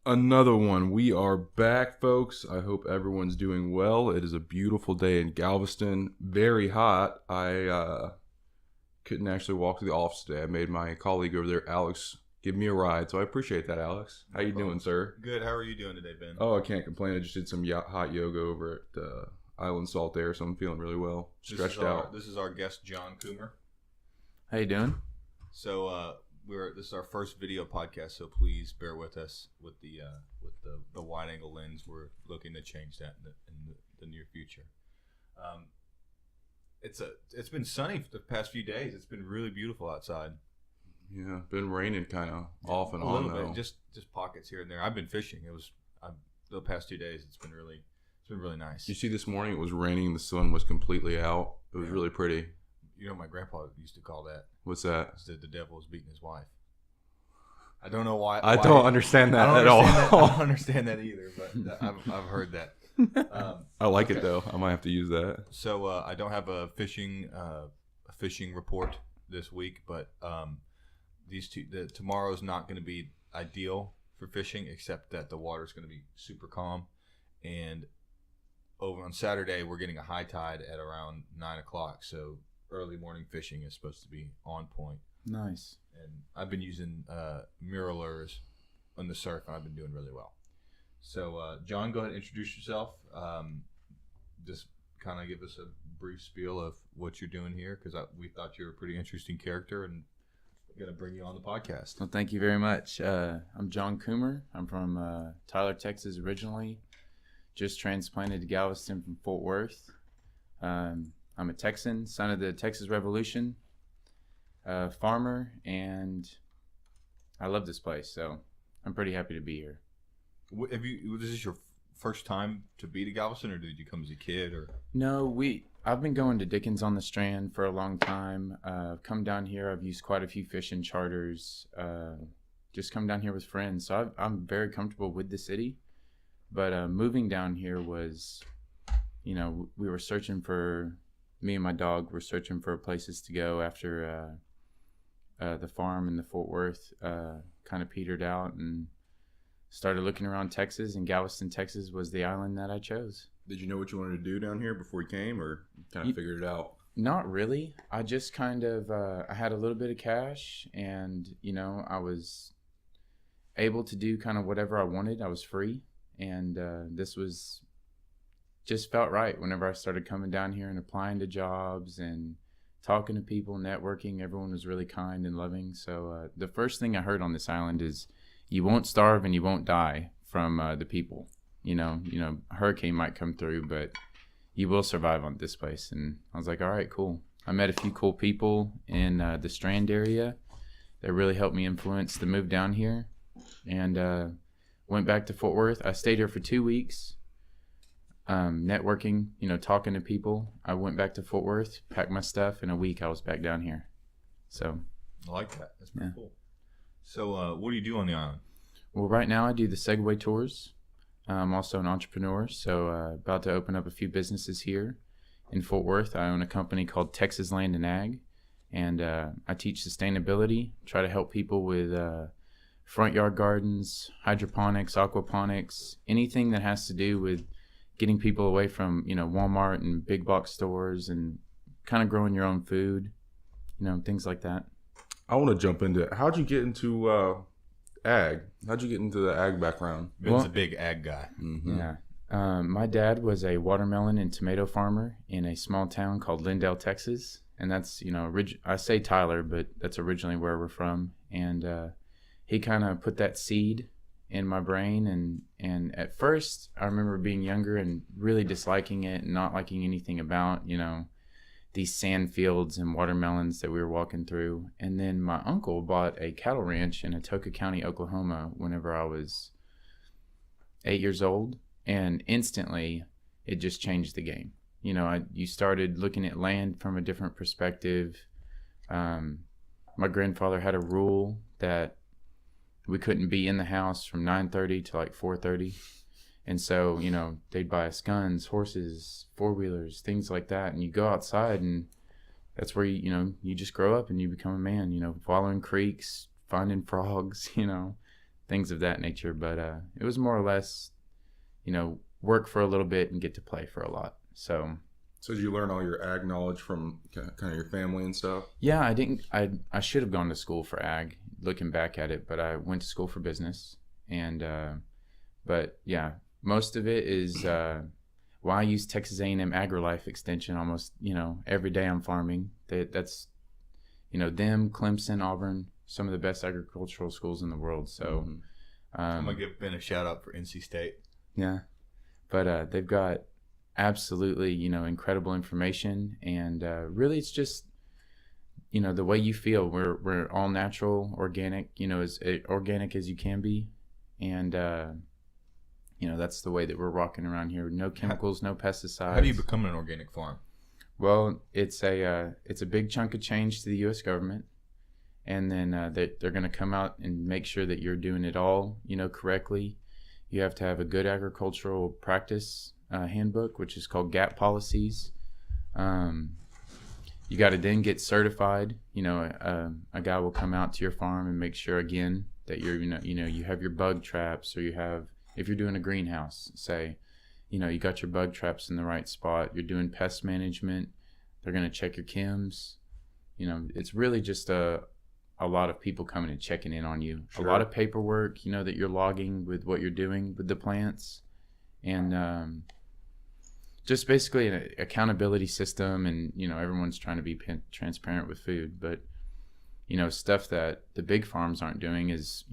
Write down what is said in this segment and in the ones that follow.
Another one. We are back, folks. I hope everyone's doing well. It is a beautiful day in Galveston. Very hot. I couldn't actually walk to the office today. I made my colleague over there, Alex, give me a ride. So I appreciate that, Alex. How you doing, sir? Good. How are you doing today, Ben? Oh, I can't complain. I just did some hot yoga over at Island Salt Air, so I'm feeling really well. Stretched out. This is our guest, John Coomer. How you doing? So this is our first video podcast, so please bear with us with the wide angle lens. We're looking to change that in the near future. It's been sunny for the past few days. It's been really beautiful outside. Yeah, been raining kind of off and a on little though. bit, just pockets here and there. I've been fishing. The past 2 days. It's been really nice. You see, this morning it was raining. The sun was completely out. It was really pretty. You know, my grandpa used to call that. What's that? The devil was beating his wife. I don't know why. I don't understand that at all. I don't understand that either, but I've heard that. I like it though. I might have to use that. So I don't have a fishing report this week, but tomorrow's not going to be ideal for fishing, except that the water's going to be super calm, and over on Saturday we're getting a high tide at around 9 o'clock. So early morning fishing is supposed to be on point. Nice. And I've been using mirror lures on the surf, and I've been doing really well. So, John, go ahead and introduce yourself. Just kind of give us a brief spiel of what you're doing here, because we thought you were a pretty interesting character, and we're going to bring you on the podcast. Well, thank you very much. I'm John Coomer. I'm from Tyler, Texas originally. Just transplanted to Galveston from Fort Worth. I'm a Texan, son of the Texas Revolution, farmer, and I love this place, so I'm pretty happy to be here. Was this your first time to be to Galveston, or did you come as a kid? Or No, I've been going to Dickens on the Strand for a long time. Come down here. I've used quite a few fishing charters. Just come down here with friends, so I'm very comfortable with the city. But moving down here was, we were searching for. Me and my dog were searching for places to go after the farm in the Fort Worth kind of petered out, and started looking around Texas, and Galveston, Texas was the island that I chose. Did you know what you wanted to do down here before you came, or kind of figured it out? Not really. I just kind of, I had a little bit of cash, and, I was able to do kind of whatever I wanted. I was free, and this was just felt right whenever I started coming down here and applying to jobs and talking to people, networking. Everyone was really kind and loving. So the first thing I heard on this island is you won't starve and you won't die from the people. A hurricane might come through, but you will survive on this place. And I was like, all right, cool. I met a few cool people in the Strand area that really helped me influence the move down here, and went back to Fort Worth. I stayed here for 2 weeks. Networking, talking to people. I went back to Fort Worth, packed my stuff. In a week, I was back down here. So I like that. That's pretty cool. So what do you do on the island? Well, right now I do the Segway tours. I'm also an entrepreneur, so about to open up a few businesses here in Fort Worth. I own a company called Texas Land and Ag, and I teach sustainability, try to help people with front yard gardens, hydroponics, aquaponics, anything that has to do with getting people away from, Walmart and big box stores, and kind of growing your own food, things like that. I want to jump into it. How'd you get into ag? How'd you get into the ag background? Ben's a big ag guy. Mm-hmm. Yeah. My dad was a watermelon and tomato farmer in a small town called Lindale, Texas. And that's, I say Tyler, but that's originally where we're from. And he kind of put that seed in my brain, and at first I remember being younger and really disliking it and not liking anything about these sand fields and watermelons that we were walking through. And then my uncle bought a cattle ranch in Atoka County, Oklahoma, whenever I was 8 years old, and instantly it just changed the game. You started looking at land from a different perspective. My grandfather had a rule that we couldn't be in the house from 9:30 to like 4:30. And so, they'd buy us guns, horses, four-wheelers, things like that. And you go outside, and that's where, you just grow up and you become a man, following creeks, finding frogs, things of that nature. But it was more or less, work for a little bit and get to play for a lot. So did you learn all your ag knowledge from kind of your family and stuff? yeah, I didn't. I should have gone to school for ag, looking back at it, but I went to school for business. And but yeah, most of it is I use Texas A&M AgriLife Extension almost every day I'm farming. That's them, Clemson, Auburn, some of the best agricultural schools in the world. So I'm gonna give Ben a shout out for NC State. Yeah, but they've got absolutely incredible information, and really it's just the way you feel. We're all natural, organic, as organic as you can be, and that's the way that we're rocking around here. No chemicals, no pesticides. How do you become an organic farm? Well, it's a big chunk of change to the U.S. government, and then they're going to come out and make sure that you're doing it all correctly. You have to have a good agricultural practice handbook, which is called GAP policies. You got to then get certified. A guy will come out to your farm and make sure again that you have your bug traps, or if you're doing a greenhouse, say, you got your bug traps in the right spot. You're doing pest management. They're going to check your chems. It's really just a lot of people coming and checking in on you. Sure. A lot of paperwork, that you're logging with what you're doing with the plants, and just basically an accountability system. And everyone's trying to be transparent with food, but stuff that the big farms aren't doing is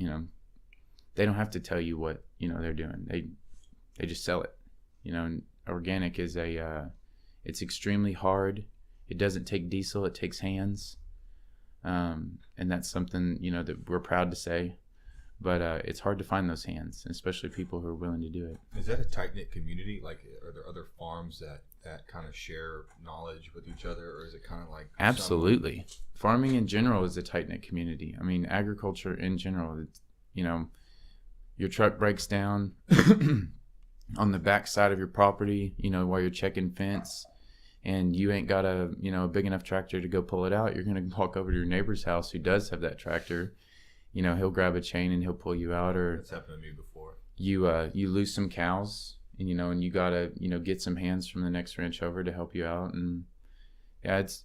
they don't have to tell you what they're doing. They just sell it. And organic is it's extremely hard. It doesn't take diesel, it takes hands. And that's something, that we're proud to say, but it's hard to find those hands, especially people who are willing to do it. Is that a tight-knit community? Like, are there other farms that kind of share knowledge with each other, or is it kind of like... Absolutely. Farming in general is a tight-knit community. I mean, agriculture in general, it's, your truck breaks down on the back side of your property, while you're checking fence, and you ain't got a big enough tractor to go pull it out. You're going to walk over to your neighbor's house who does have that tractor. He'll grab a chain and he'll pull you out. Or that's happened to me before. You lose some cows, and and you got to get some hands from the next ranch over to help you out. And yeah, it's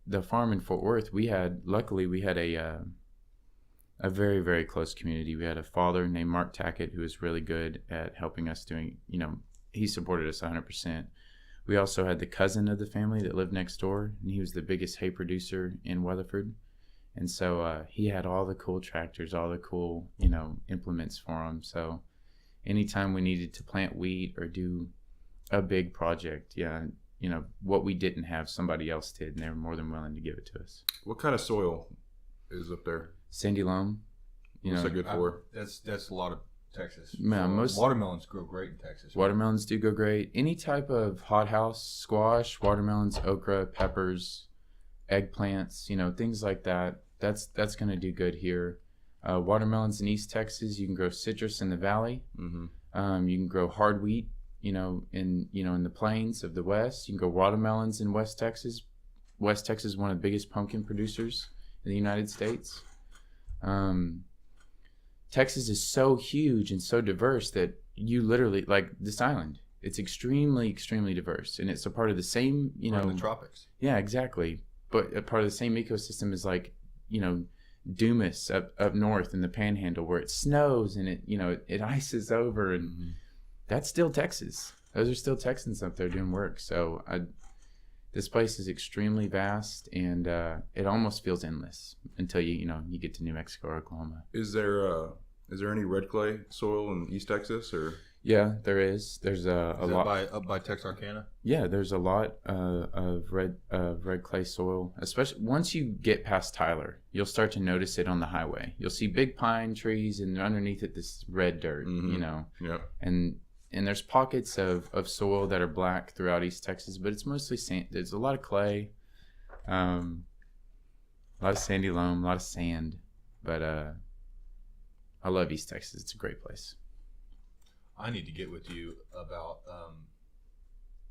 the farm in Fort Worth, luckily we had a very, very close community. We had a father named Mark Tackett who was really good at helping us doing, he supported us 100%. We also had the cousin of the family that lived next door, and he was the biggest hay producer in Weatherford. And so he had all the cool tractors, all the cool, implements for him. So anytime we needed to plant wheat or do a big project, what we didn't have, somebody else did, and they were more than willing to give it to us. What kind of soil is up there? Sandy loam. What's that good for? That's a lot of Texas. Man, most watermelons grow great in Texas. Watermelons do go great. Any type of hothouse, squash, watermelons, okra, peppers, eggplants, things like that. That's going to do good here. Watermelons in East Texas, you can grow citrus in the valley. Mm-hmm. You can grow hard wheat, in the plains of the West. You can grow watermelons in West Texas. West Texas is one of the biggest pumpkin producers in the United States. Texas is so huge and so diverse that you literally, like this island, it's extremely, extremely diverse, and it's a part of the same, We're in the tropics. Yeah, exactly. But a part of the same ecosystem is like, Dumas up north in the Panhandle, where it snows and it ices over, and mm-hmm. That's still Texas. Those are still Texans up there doing work. So this place is extremely vast, and it almost feels endless until you get to New Mexico or Oklahoma. Is there any red clay soil in East Texas, or? Yeah, there is. There's a lot up by Texarkana. Yeah, there's a lot of red clay soil. Especially once you get past Tyler, you'll start to notice it on the highway. You'll see big pine trees, and underneath it, this red dirt. Mm-hmm. Yeah. And there's pockets of soil that are black throughout East Texas, but it's mostly sand. There's a lot of clay, a lot of sandy loam, a lot of sand. But I love East Texas. It's a great place. I need to get with you about.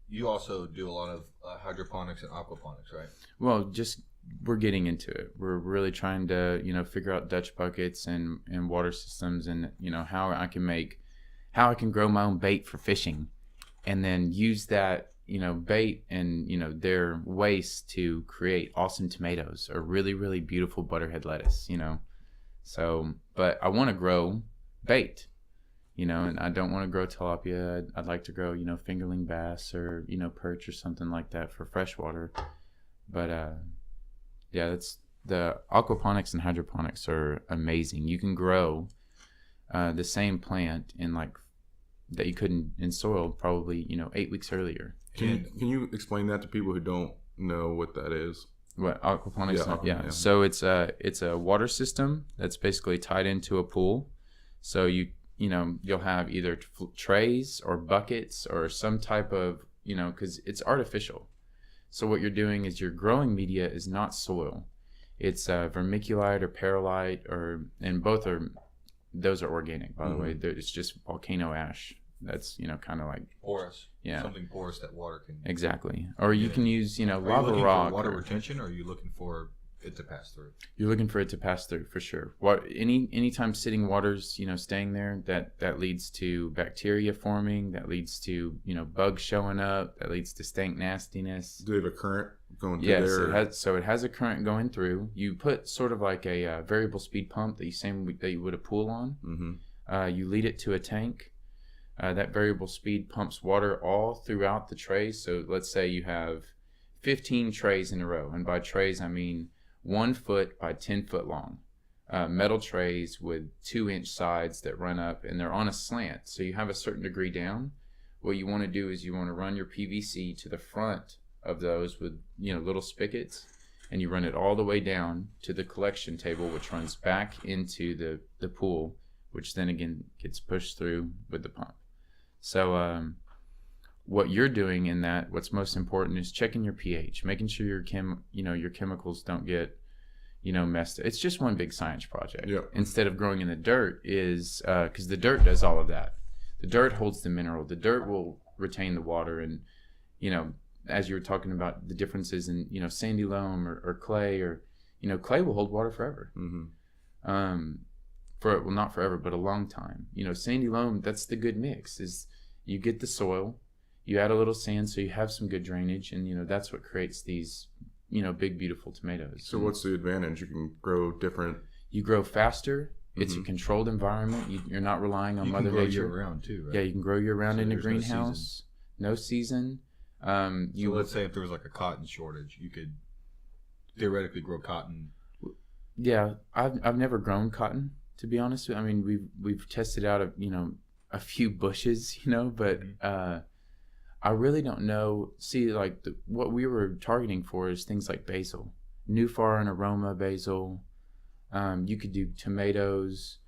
You also do a lot of hydroponics and aquaponics, right? Well, just we're getting into it. We're really trying to, figure out Dutch buckets and water systems, and how I can grow my own bait for fishing, and then use that bait and their waste to create awesome tomatoes or really, really beautiful butterhead lettuce. So, but I want to grow bait, and I don't want to grow tilapia. I'd like to grow fingerling bass or perch or something like that for freshwater. But yeah, that's the aquaponics and hydroponics are amazing. You can grow the same plant in that you couldn't in soil probably 8 weeks earlier. Can you explain that to people who don't know what that is? What aquaponics? Yeah. So it's a water system that's basically tied into a pool. So you'll have either trays or buckets or some type of because it's artificial. So what you're doing is your growing media is not soil. It's vermiculite or perlite, and those are organic, by the way. It's just volcano ash. That's kind of like porous. Yeah, something porous that water can exactly. Or you can use Are lava you looking rock. for water retention, or are you looking for it to pass through? You're looking for it to pass through for sure. Anytime sitting water's staying there, that leads to bacteria forming. That leads to bugs showing up. That leads to stank nastiness. Do they have a current going through yes, there? Yes, it has a current going through. You put sort of like a variable speed pump that you would a pool on. Mm-hmm. You lead it to a tank. That variable speed pumps water all throughout the trays. So let's say you have 15 trays in a row, and by trays I mean 1 foot by 10 foot long metal trays with 2-inch sides that run up, and they're on a slant, so you have a certain degree down. What you want to do is you want to run your PVC to the front of those with little spigots, and you run it all the way down to the collection table, which runs back into the pool, which then again gets pushed through with the pump. So what you're doing in that, what's most important is checking your pH, making sure your chemicals don't get messed up. It's just one big science project. Yep. Instead of growing in the dirt is because the dirt does all of that. The dirt holds the mineral. The dirt will retain the water, and as you were talking about the differences in sandy loam or clay, or clay will hold water forever. Mm-hmm. Well, not forever, but a long time. Sandy loam, that's the good mix. Is you get the soil, you add a little sand, so you have some good drainage, and that's what creates these big beautiful tomatoes. So what's the advantage? You can grow different. You grow faster. It's a controlled environment. You're not relying on Mother Nature. You can grow year-round too, right? Yeah, you can grow year-round in a there's greenhouse. No season. So let's say if there was like a cotton shortage, you could theoretically grow cotton. Yeah, I've never grown cotton, to be honest with you. I mean, we've tested out a few bushes, but I really don't know. See, what we were targeting for is things like basil, Nufar and aroma basil. You could do tomatoes,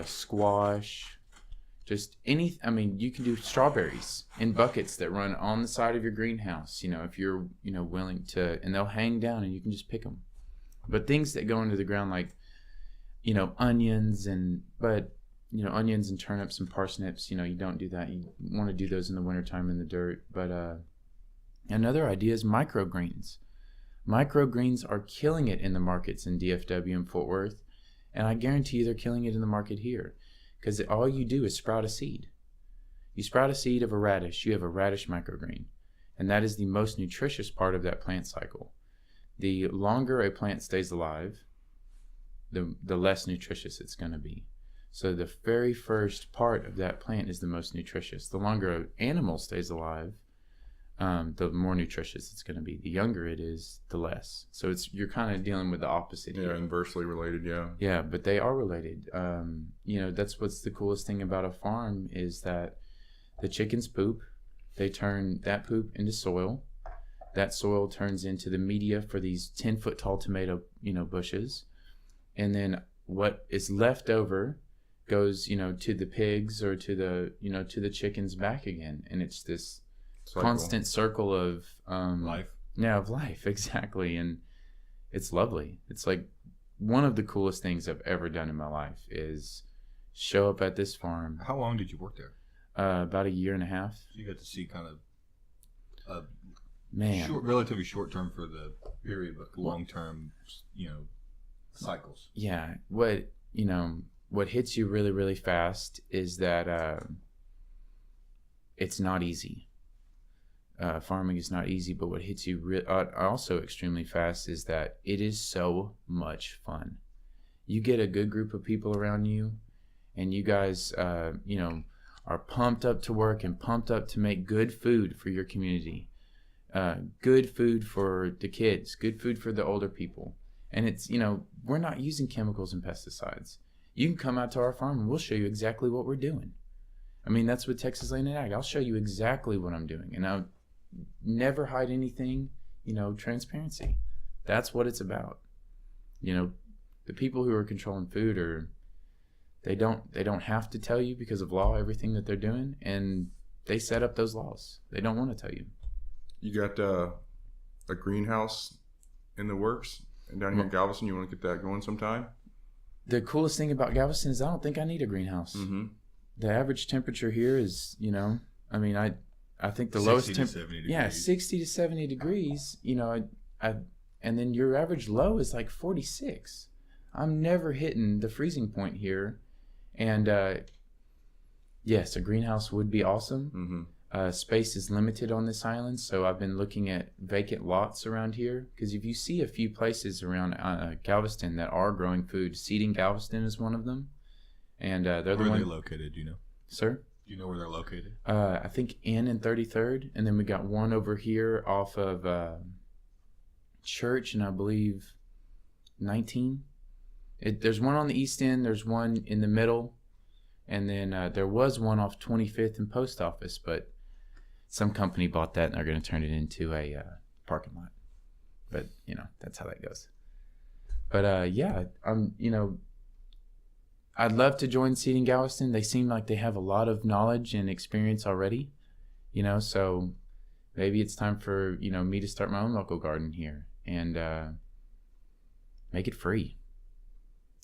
squash, just any. I mean, you can do strawberries in buckets that run on the side of your greenhouse. If you're willing to, and they'll hang down, and you can just pick them. But things that go into the ground like onions onions and turnips and parsnips, you don't do that. You want to do those in the wintertime in the dirt. But another idea is microgreens. Microgreens are killing it in the markets in DFW and Fort Worth, and I guarantee you they're killing it in the market here, because all you do is sprout a seed. You sprout a seed of a radish, you have a radish microgreen, and that is the most nutritious part of that plant cycle. The longer a plant stays alive, the less nutritious it's going to be. So the very first part of that plant is the most nutritious. The longer an animal stays alive, the more nutritious it's going to be. The younger it is, the less. So you're kind of dealing with the opposite here. Yeah, inversely related, yeah. Yeah, but they are related. That's what's the coolest thing about a farm is that the chickens poop. They turn that poop into soil. That soil turns into the media for these 10-foot tall tomato, bushes. And then what is left over goes, to the pigs or to the chickens back again. And it's this constant circle of life. Yeah, of life, exactly. And it's lovely. It's like one of the coolest things I've ever done in my life is show up at this farm. How long did you work there? About 1.5 years. So you got to see kind of Man. Relatively short term for the period, but long term, cycles. Yeah. What hits you really, really fast is that it's not easy. Farming is not easy, but what hits you also extremely fast is that it is so much fun. You get a good group of people around you, and you guys, are pumped up to work and pumped up to make good food for your community, good food for the kids, good food for the older people. And it's, we're not using chemicals and pesticides. You can come out to our farm and we'll show you exactly what we're doing. I mean, that's what Texas Land and Ag. I'll show you exactly what I'm doing. And I'll never hide anything, transparency. That's what it's about. The people who are controlling food they don't have to tell you because of law everything that they're doing, and they set up those laws. They don't want to tell you. You got a greenhouse in the works down here in Galveston. You want to get that going sometime? The coolest thing about Galveston is I don't think I need a greenhouse. Mm-hmm. The average temperature here is, I think the lowest temperature, 60 to 70 degrees, and then your average low is like 46. I'm never hitting the freezing point here. And yes, a greenhouse would be awesome. Mm-hmm. Space is limited on this island, so I've been looking at vacant lots around here. Because if you see a few places around Galveston that are growing food, Seeding Galveston is one of them. And they're the one. Where are they located? Do you know? Sir? Do you know where they're located? I think N and 33rd, and then we got one over here off of Church, and I believe 19. There's one on the east end, there's one in the middle, and then there was one off 25th and Post Office, but some company bought that and they're going to turn it into a parking lot. But, that's how that goes. But, yeah, I'd love to join Seeding Galveston. They seem like they have a lot of knowledge and experience already, so maybe it's time for, me to start my own local garden here and make it free.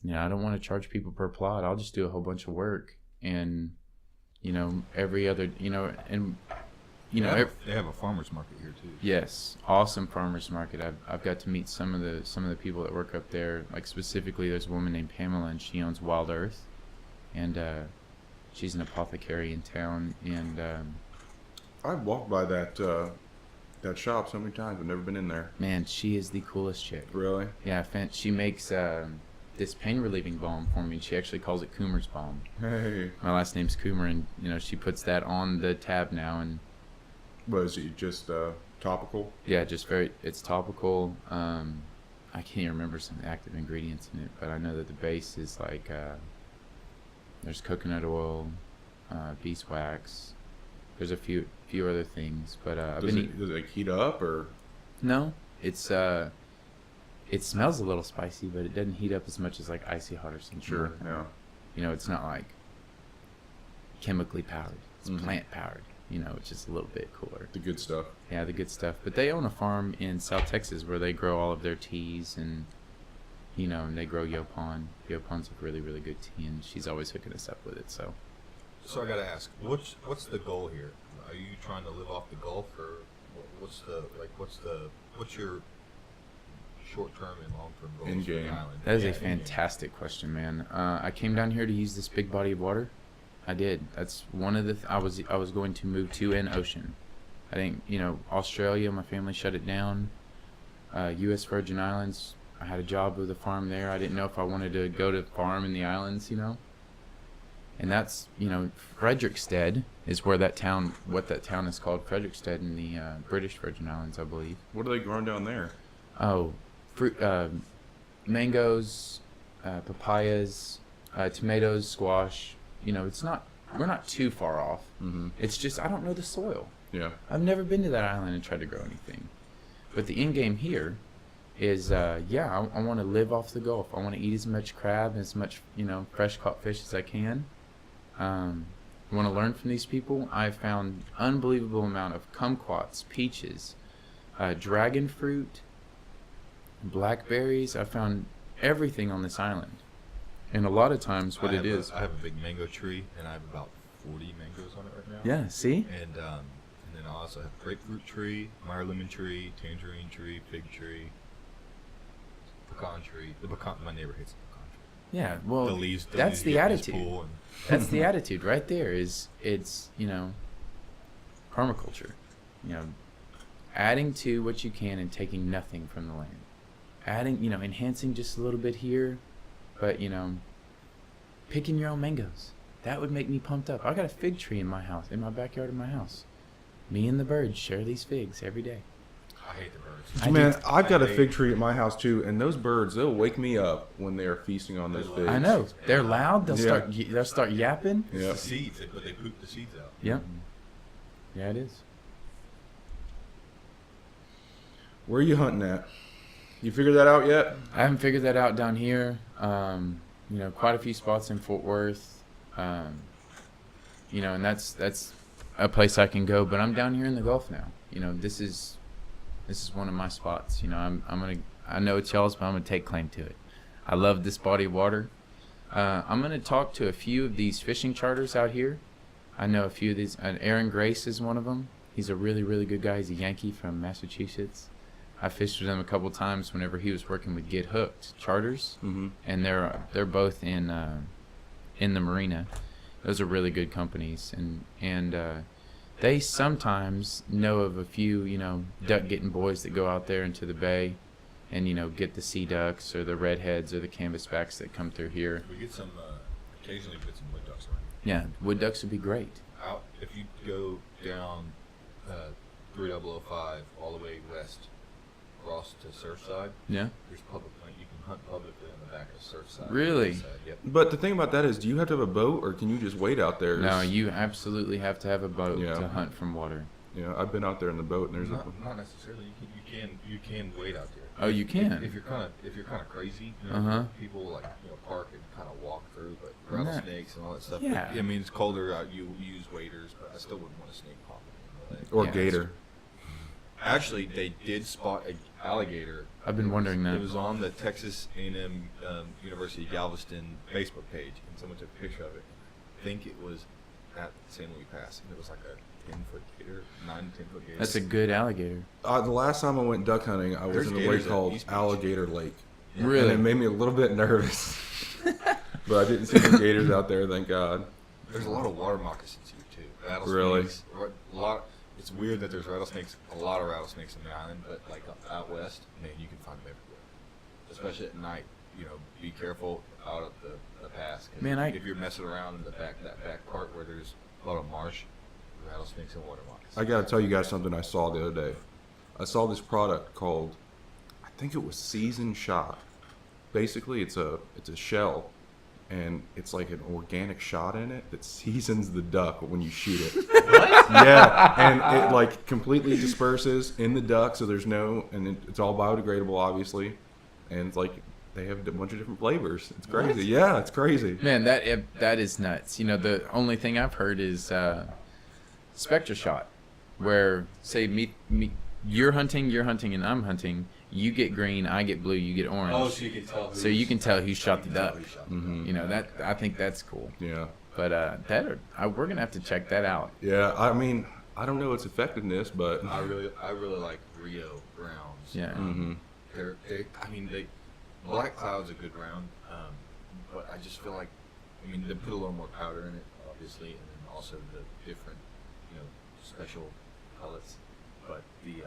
I don't want to charge people per plot. I'll just do a whole bunch of work and, every other, and, they have a farmer's market here too. Yes. Awesome farmer's market. I've got to meet some of the people that work up there. Like specifically there's a woman named Pamela and she owns Wild Earth, and she's an apothecary in town, and I've walked by that shop so many times. I've never been in there. Man, she is the coolest chick. Really? Yeah, she makes this pain relieving balm for me. She actually calls it Coomer's balm. Hey. My last name's Coomer, and she puts that on the tab now. And was it just topical? Yeah, it's topical. I can't even remember some active ingredients in it, but I know that the base is like there's coconut oil, beeswax. There's a few other things, but does it heat up or? No, it's it smells a little spicy, but it doesn't heat up as much as like icy hot or something. Sure, yeah. It's not like chemically powered. It's plant powered. It's just a little bit cooler. The good stuff. Yeah, the good stuff. But they own a farm in South Texas where they grow all of their teas, and and they grow Yopon. Yopon's a really, really good tea, and she's always hooking us up with it. So I gotta ask, what's the goal here? Are you trying to live off the Gulf, or what's your short-term and long-term goals In for the game. island? that is a fantastic question, man. I came down here to use this big body of water. I did. That's one of the. I was going to move to an ocean. I think Australia. My family shut it down. U.S. Virgin Islands. I had a job with a farm there. I didn't know if I wanted to go to farm in the islands. And that's Frederickstead is where that town. What that town is called, Frederickstead in the British Virgin Islands, I believe. What are they growing down there? Oh, fruit, mangoes, papayas, tomatoes, squash. We're not too far off. Mm-hmm. It's just I don't know the soil. Yeah. I've never been to that island and tried to grow anything. But the end game here is, I want to live off the Gulf. I want to eat as much crab, as much, fresh caught fish as I can. I want to learn from these people. I've found unbelievable amount of kumquats, peaches, dragon fruit, blackberries. I found everything on this island. And a lot of times I have a big mango tree, and I have about 40 mangoes on it right now. Yeah, see? And then I also have grapefruit tree, Meyer lemon tree, tangerine tree, fig tree, pecan tree. My neighbor hates the pecan tree. Yeah, well, The leaves that's the get in his attitude. pool and- That's the attitude right there. It's permaculture. Adding to what you can and taking nothing from the land. Adding, enhancing just a little bit here, but picking your own mangoes. That would make me pumped up. I got a fig tree in my house, in my backyard of my house. Me and the birds share these figs every day. I hate the birds. Man, I've got a fig tree at my house too, and those birds, they'll wake me up when they are feasting on those figs. I know. They're loud. Yeah. They'll start yapping. It's Yeah. the seeds, but they poop the seeds out. Yep. Yeah, it is. Where are you hunting at? You figured that out yet? I haven't figured that out down here. Quite a few spots in Fort Worth. And that's a place I can go. But I'm down here in the Gulf now. This is one of my spots. I know it's y'all's, but I'm gonna take claim to it. I love this body of water. I'm gonna talk to a few of these fishing charters out here. I know a few of these. Aaron Grace is one of them. He's a really, really good guy. He's a Yankee from Massachusetts. I fished with him a couple times whenever he was working with Get Hooked Charters, and they're both in the marina. Those are really good companies, and they sometimes know of a few duck getting boys that go out there into the bay, and get the sea ducks or the redheads or the canvasbacks that come through here. We get some occasionally we get some wood ducks around Yeah, wood ducks would be great. here. Out if you go down 3005 all the way west across to Surfside, Yeah. there's public land. You can hunt publicly on the back of Surfside. Really? Yep. But the thing about that is, do you have to have a boat, or can you just wait out there? No, you absolutely have to have a boat Yeah. to hunt from water. I've been out there in the boat, and there's Not necessarily. You can wait out there. Oh, you can? If you're kind of crazy, people like park and kind of walk through, but rattlesnakes and all that stuff. Yeah. But, I mean, it's colder out. You use waders, but I still wouldn't want a snake popping in the leg. or Yeah, gator. Actually, they did spot an alligator. I've been wondering that. It was on the Texas A&M University Galveston Facebook page, and someone took a picture of it. I think it was at San Luis Pass, and it was like a 10-foot gator, 9 to 10-foot gator. That's a good alligator. The last time I went duck hunting, I was There's in a gators lake at called East Beach. Alligator Lake. Yeah. Really? And it made me a little bit nervous. But I didn't see the gators out there, thank God. There's a lot of water moccasins here too. Really? Rattlesnakes. A lot. It's weird that there's rattlesnakes. A lot of rattlesnakes on the island, but like out west, man, you can find them everywhere. Especially at night. Be careful out at the pass. 'Cause Man, if you're messing around in that back part where there's a lot of marsh, rattlesnakes and water moccasins. I got to tell you guys something I saw the other day. I saw this product called, I think it was Seasoned Shot. Basically, it's a shell, and it's like an organic shot in it that seasons the duck when you shoot it. What? Yeah, and it like completely disperses in the duck, so there's it's all biodegradable, obviously, and it's like they have a bunch of different flavors. It's crazy. What? Yeah, it's crazy. Man, that is nuts. The only thing I've heard is Spectre shot, where say you're hunting, and I'm hunting. You get green, I get blue, you get orange. Oh, so you can tell. So you can tell who shot the duck. Mhm. That I think that's cool. Yeah. But we're gonna have to check that out. Yeah, I mean, I don't know its effectiveness, but I really like Rio rounds. Yeah. Mhm. They Black Cloud's a good round, but I just feel like, they put a little more powder in it, obviously, and then also the different, special pellets. But the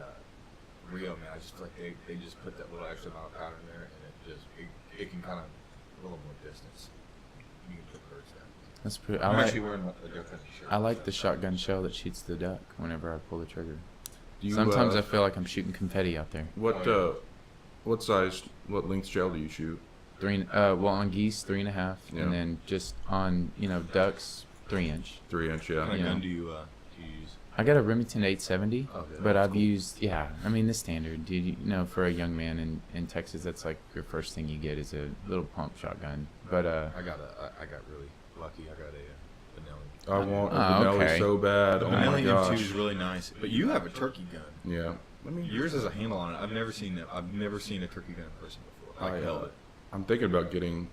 Rio, man, I just feel like they just put that little extra amount of powder in there, and it can kind of a little more distance. You can put birds down. That's pretty. I'm actually wearing a duck hunting shirt. I like the shotgun shell that shoots the duck whenever I pull the trigger. do you, Sometimes I feel like I'm shooting confetti out there. what length shell do you shoot? On geese 3.5, Yeah. and then just on ducks 3-inch. 3-inch, What kind yeah. of Yeah. gun do you use? I got a Remington 870, Okay, but that's I've cool. used the standard. For a young man in Texas, that's like your first thing you get is a little pump shotgun. But I got really lucky. I got a Benelli. I want a Oh, Benelli okay. so bad. The Oh my Benelli M2 is gosh. really nice, but you have a turkey gun. Yeah. I mean, Yours has a handle on it. I've never seen a turkey gun in person before. I held it. I'm thinking about getting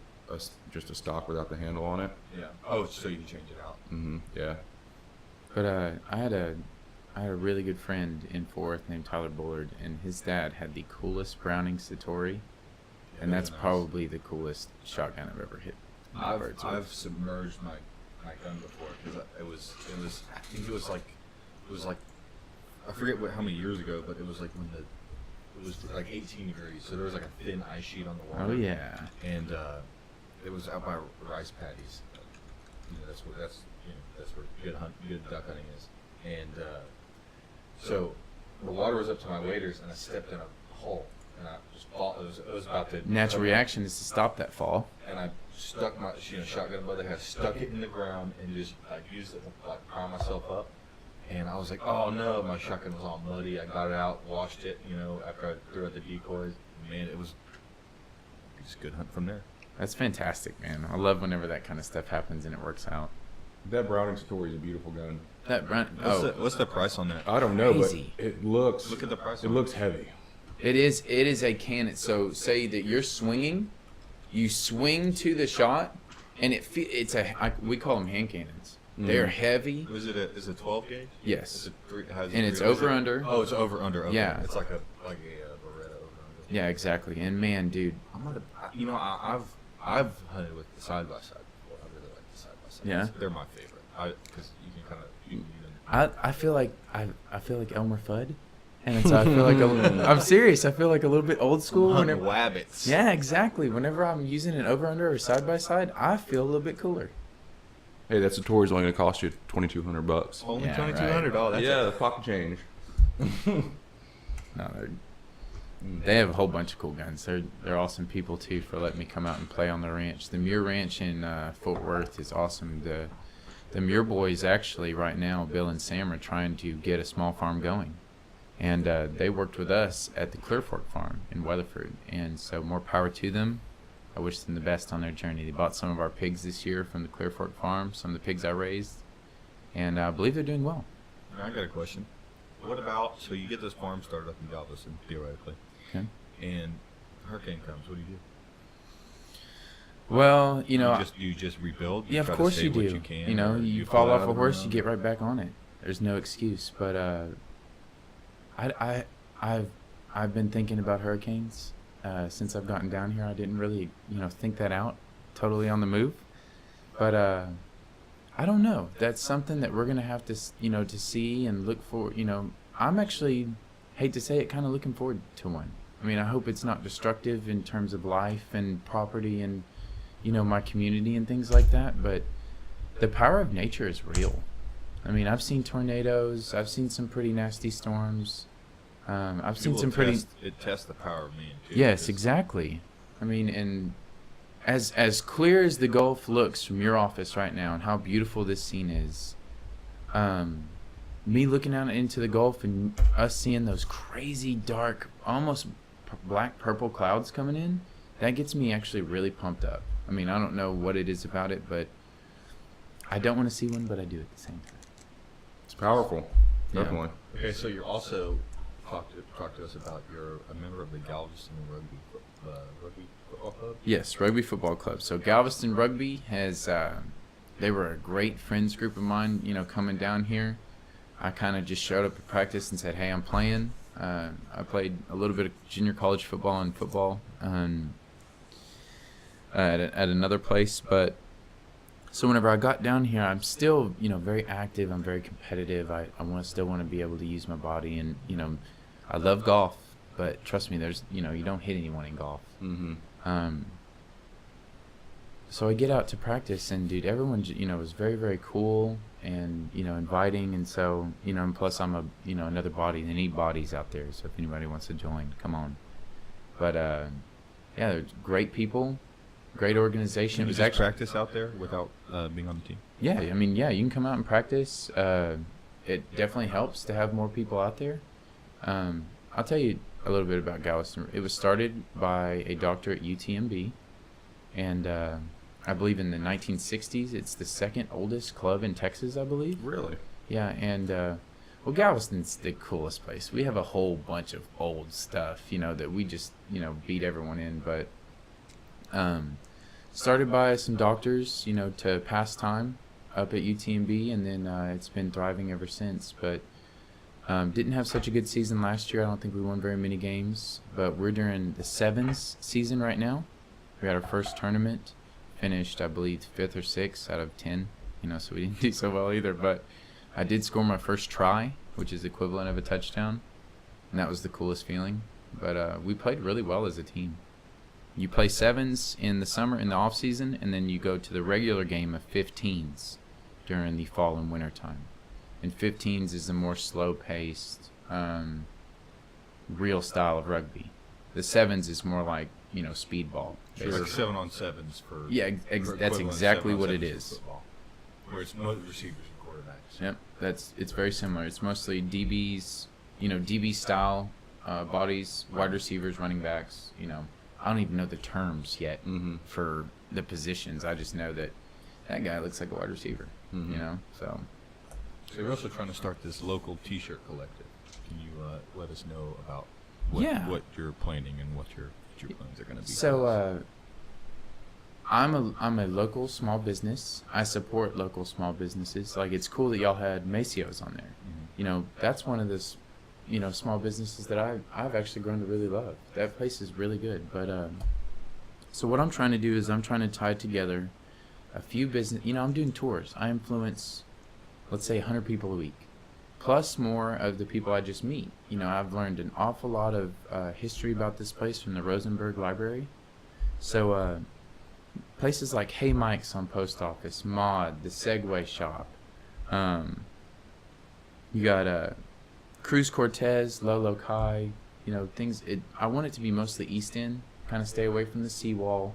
just a stock without the handle on it. Yeah. Oh, so you can change it out. Yeah. I had a I had a really good friend in Fort Worth named Tyler Bullard, and his dad had the coolest Browning Satori, and that's nice. probably the coolest shotgun I've ever hit. I've submerged my gun before because it was I think it was like I forget how many years ago, but it was like when it was like 18 degrees, so there was like a thin ice sheet on the water. Oh yeah. And it was out by rice paddies. That's where good duck hunting is. And so the water was up to my waders, and I stepped in a hole, and I just fall. It was about to. Natural reaction is to stop that fall. And I stuck my shotgun butt. I stuck it in the ground and just used it to prime myself up. And I was like, oh no, my shotgun was all muddy. I got it out, washed it, after I threw out the decoys. Man, it was just a good hunt from there. That's fantastic, man. I love whenever that kind of stuff happens and it works out. That Browning Satori is a beautiful gun. What's the price on that? I don't know, Crazy. but it looks. Look at the price. It looks heavy. It is a cannon. So say that you're swinging, you swing to the shot, and we call them hand cannons. They're heavy. Is it 12 gauge? Yes. And it's over under. Oh, it's over under. Okay. Yeah. It's like a Beretta over under. Yeah, exactly. And man, dude. I've hunted with the side by side before. I really like the side by side. Yeah. They're my favorite. Because you can kind of. I feel like Elmer Fudd, and so I feel like I'm serious. I feel like a little bit old school. Hunting wabbits. Yeah, exactly. Whenever I'm using an over under or side by side, I feel a little bit cooler. Hey, that Satori's only going to cost you $2,200. Only Yeah, $2,200. right. Oh, that's The pocket change. No, they have a whole bunch of cool guns. They're awesome people too for letting me come out and play on the ranch. The Muir Ranch in Fort Worth is awesome. The Muir boys actually right now, Bill and Sam, are trying to get a small farm going, and they worked with us at the Clear Fork Farm in Weatherford, and so more power to them. I wish them the best on their journey. They bought some of our pigs this year from the Clear Fork Farm, some of the pigs I raised, and I believe they're doing well. I got a question. What about, so you get this farm started up in Galveston, theoretically, Okay. and hurricane comes, what do you do? Well, You just rebuild? yeah, of try to course save you do. what you can, You pull fall out off a of the horse, ground? you get right back on it. There's no excuse. But I've been thinking about hurricanes since I've gotten down here. I didn't really think that out totally on the move. But I don't know. That's something that we're gonna have to to see and look for. I'm actually, hate to say it, kind of looking forward to one. I mean, I hope it's not destructive in terms of life and property and my community and things like that, but the power of nature is real. I mean, I've seen tornadoes. I've seen some pretty nasty storms. I've seen some pretty. It tests the power of man, too. Yes, exactly. I mean, and as clear as the Gulf looks from your office right now, and how beautiful this scene is, me looking out into the Gulf and us seeing those crazy dark, almost black purple clouds coming in, that gets me actually really pumped up. I mean, I don't know what it is about it, but I don't want to see one, but I do at the same time. It's powerful. Yeah. Definitely. Okay, so you're also talk to us about you're a member of the Galveston Rugby Football Club. Yes, Rugby Football Club. So Galveston Rugby has, they were a great friends group of mine, coming down here. I kind of just showed up at practice and said, hey, I'm playing. I played a little bit of junior college football and football at another place. But so whenever I got down here, I'm still, very active. I'm very competitive. I still want to be able to use my body. And, I love golf. But trust me, there's, you don't hit anyone in golf. Mm-hmm. So I get out to practice, and dude, everyone, was very, very cool and, inviting. And so, and plus I'm another body. They need bodies out there. So if anybody wants to join, come on. But, yeah, they're great people, great organization. Can you just practice out there without being on the team? Yeah, I mean, yeah, you can come out and practice. It definitely helps to have more people out there. I'll tell you a little bit about Galveston. It was started by a doctor at UTMB, and I believe in the 1960s. It's the second oldest club in Texas, I believe. Really? Yeah, and well, Galveston's the coolest place. We have a whole bunch of old stuff, that we just, beat everyone in. But started by some doctors, to pass time up at UTMB, and then it's been thriving ever since. But Didn't have such a good season last year. I don't think we won very many games, but we're during the sevens season right now. We had our first tournament, finished, I believe, 5th or 6th out of 10, so we didn't do so well either, but I did score my first try, which is equivalent of a touchdown, and that was the coolest feeling. But we played really well as a team. You play sevens in the summer, in the off season, and then you go to the regular game of 15s during the fall and winter time. And 15s is the more slow-paced, real style of rugby. The sevens is more like, speedball. Sure. Like 7-on-7s for that's exactly what it is. Football, where it's most receivers and quarterbacks. Yep, it's very similar. It's mostly DBs, DB style bodies, wide receivers, running backs. I don't even know the terms yet for the positions. I just know that guy looks like a wide receiver. So. So you're also trying to start this local T-shirt collective. Can you let us know about what you're planning and what your plans are going to be? So I'm a local small business. I support local small businesses. Like, it's cool that y'all had Maceo's on there. That's one of those small businesses that I've actually grown to really love. That place is really good. But so what I'm trying to do is I'm trying to tie together a few business. I'm doing tours. I influence, let's say, 100 people a week, plus more of the people I just meet. I've learned an awful lot of history about this place from the Rosenberg Library. So places like Hey Mike's on Post Office, Mod, the Segway Shop. You got Cruz Cortez, Lolo Kai, things. I want it to be mostly East End, kind of stay away from the seawall.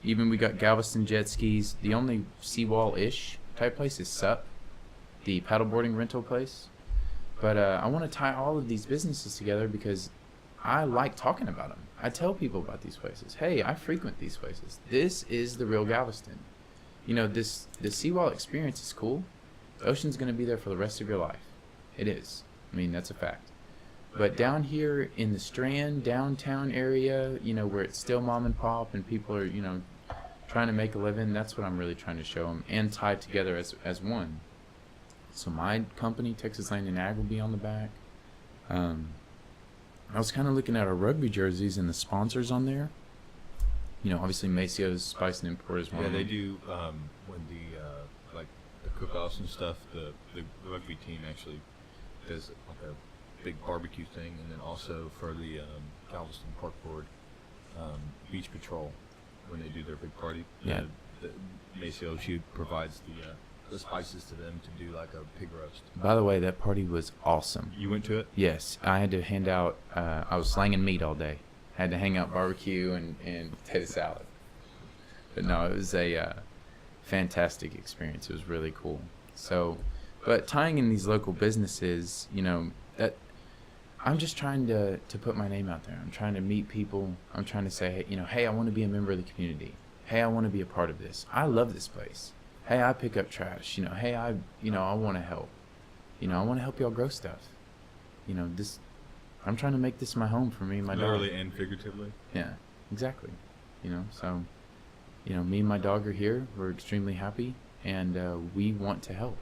Even we got Galveston jet skis. The only seawall-ish type place is Sup, the paddleboarding rental place. But I want to tie all of these businesses together because I like talking about them. I tell people about these places. Hey, I frequent these places. This is the real Galveston. The seawall experience is cool. The ocean's going to be there for the rest of your life. It is. That's a fact. But down here in the Strand, downtown area, where it's still mom and pop and people are, trying to make a living, that's what I'm really trying to show them and tie together as one. So my company, Texas Land and Ag, will be on the back. I was kind of looking at our rugby jerseys and the sponsors on there. Obviously Maceo's Spice and Import is one of them. Yeah, they do, when the cookouts and stuff, the rugby team actually does like a big barbecue thing, and then also for the Galveston Park Board Beach Patrol, when they do their big party, the Maceo, she provides the spices to them to do like a pig roast. By the way, that party was awesome. You went to it? Yes, I had to hand out. I was slanging meat all day. Had to hang out barbecue and potato salad. But no, it was a fantastic experience. It was really cool. So, but tying in these local businesses, that I'm just trying to put my name out there. I'm trying to meet people. I'm trying to say, hey, I want to be a member of the community. Hey, I want to be a part of this. I love this place. Hey, I pick up trash. Hey, I want to help. I want to help y'all grow stuff. I'm trying to make this my home for me and my dog. Literally and figuratively. Yeah, exactly. So, me and my dog are here. We're extremely happy, and we want to help.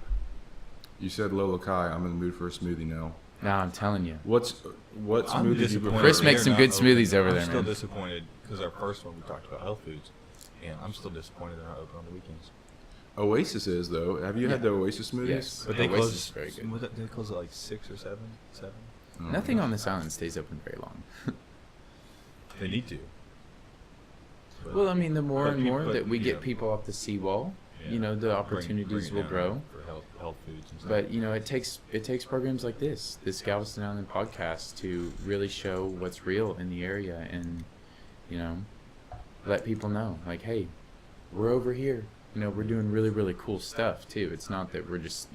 You said Lolo Kai. I'm in the mood for a smoothie now. Now I'm telling you. What smoothie did you prefer? Chris makes some good smoothies over there, man. I'm still disappointed because our first one we talked about health foods, and I'm still disappointed they're not open on the weekends. Oasis is, though. Have you had the Oasis smoothies? Yes. But they Oasis close. is very good. They close at like 6 or 7. Oh, Nothing on this island stays open very long. They need to. Well, the more and more but, that we get people off the seawall, the opportunities will grow. For health foods and stuff. But it takes programs like this Galveston Island podcast, to really show what's real in the area, and let people know, like, hey, we're over here. We're doing really, really cool stuff too. It's not that we're just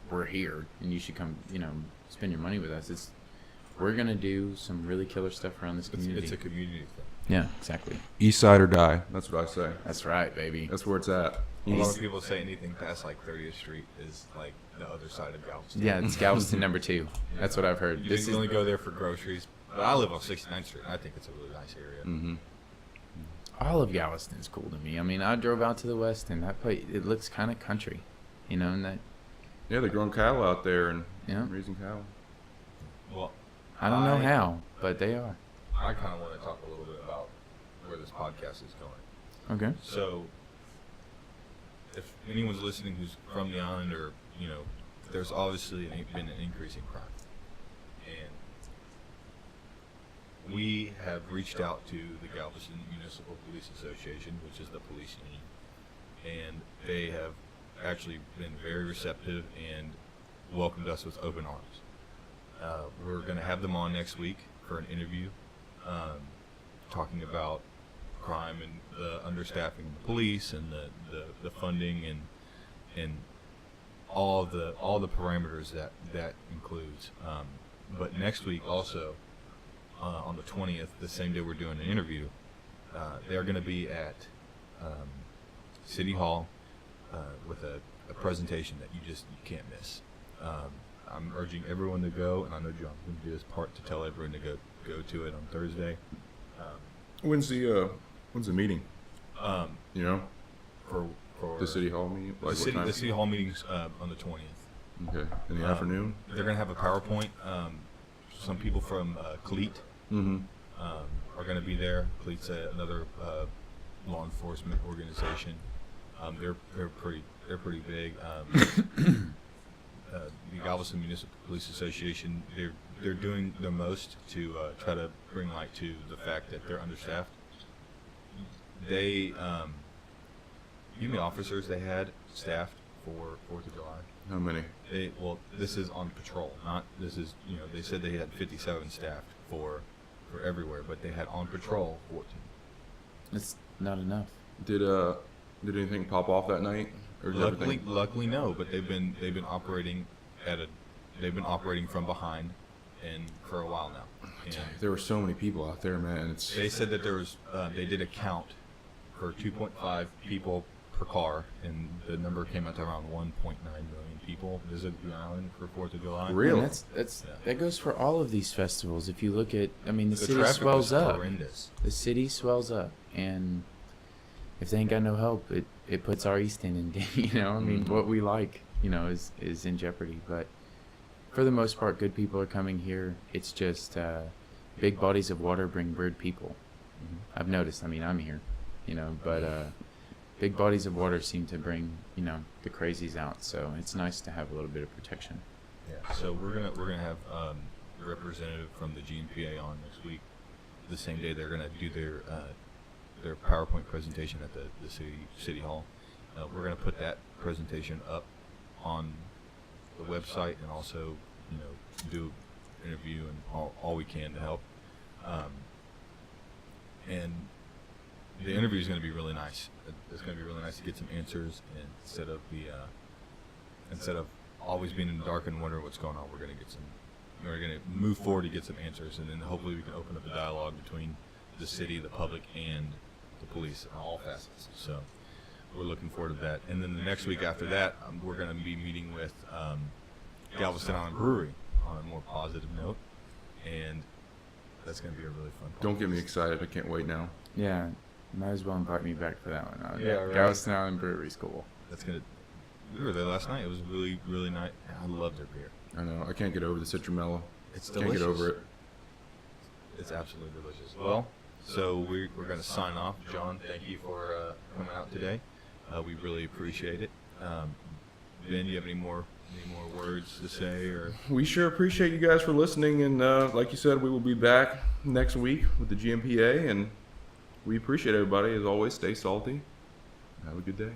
we're here and you should come spend your money with us. We're gonna do some really killer stuff around this community. It's a community thing. Yeah, exactly. East side or die. That's what I say. That's right, baby. That's where it's at. A lot of people say anything past like 30th Street is like the other side of Galveston. Yeah, it's Galveston number 2. That's what I've heard. You only go there for groceries. But I live on 69th Street, and I think it's a really nice area. Mm-hmm. All of Galveston is cool to me. I drove out to the west, and that place, it looks kind of country, and that. Yeah, they're growing cattle out there and Yeah. raising cattle. Well, I don't know how, but they are. I kind of want to talk a little bit about where this podcast is going. Okay. So, if anyone's listening who's from the island, or there's obviously been an increase in crime, and we have reached out to the Galveston Municipal Police Association, which is the police union, and they have actually been very receptive and welcomed us with open arms. We're going to have them on next week for an interview, talking about crime and the understaffing of the police and the funding and all the parameters that includes. But next week also, on the 20th, the same day we're doing an interview, they're going to be at City Hall with a presentation that you can't miss. I'm urging everyone to go, and I know John's going to do his part to tell everyone to go to it on Thursday. When's the meeting? You know, For the city hall meeting. Like the city hall meeting's on the 20th. Okay, in the afternoon. They're going to have a PowerPoint. Some people from CLEAT are going to be there. CLEAT's another law enforcement organization. They're pretty big. The Galveston Municipal Police Association, they're doing their most to try to bring light to the fact that they're understaffed. They, you know, officers they had staffed for 4th of July. How many? This is on patrol, not this is they said they had 57 staffed for everywhere, but they had on patrol 14. It's not enough. Did anything pop off that night? Or is everything- Luckily no, but they've been operating from behind, and for a while now. And There were so many people out there, man. they said that there was they did a count for 2.5 people per car, and the number came out to around 1.9 million people visited the island for 4th of July. Really? And that goes for all of these festivals. If you look at, the city traffic swells was up. horrendous. The city swells up, and if they ain't got no help, it puts our East End in. What we like, is in jeopardy. But for the most part, good people are coming here. It's just big bodies of water bring bird people. I've noticed. I'm here, but big bodies of water seem to bring the crazies out. So it's nice to have a little bit of protection. Yeah. So we're gonna have a representative from the GMPA on next week. The same day they're gonna do their PowerPoint presentation at the city hall. We're gonna put that presentation up on the website, and also do an interview and all we can to help. And the interview is going to be really nice. It's going to be really nice to get some answers, and instead of always being in the dark and wondering what's going on, we're going to move forward to get some answers, and then hopefully we can open up a dialogue between the city, the public, and the police in all facets. So we're looking forward to that. And then the next week after that, we're going to be meeting with Galveston Island Brewery on a more positive note, and that's going to be a really fun podcast. Don't get me excited. I can't wait now. Yeah, might as well invite me back for that one. Yeah, right. Galveston Island Brewery's cool. We were there last night. It was really, really nice. I love their beer. I know. I can't get over the citronella. It's Can't delicious. get over it. It's absolutely delicious. Well, so we're going to sign off. John, thank you for coming out today. We really appreciate it. Ben, do you have any more words to say? Or We sure appreciate you guys for listening, and like you said, we will be back next week with the GMPA, and we appreciate everybody. As always, stay salty. Have a good day.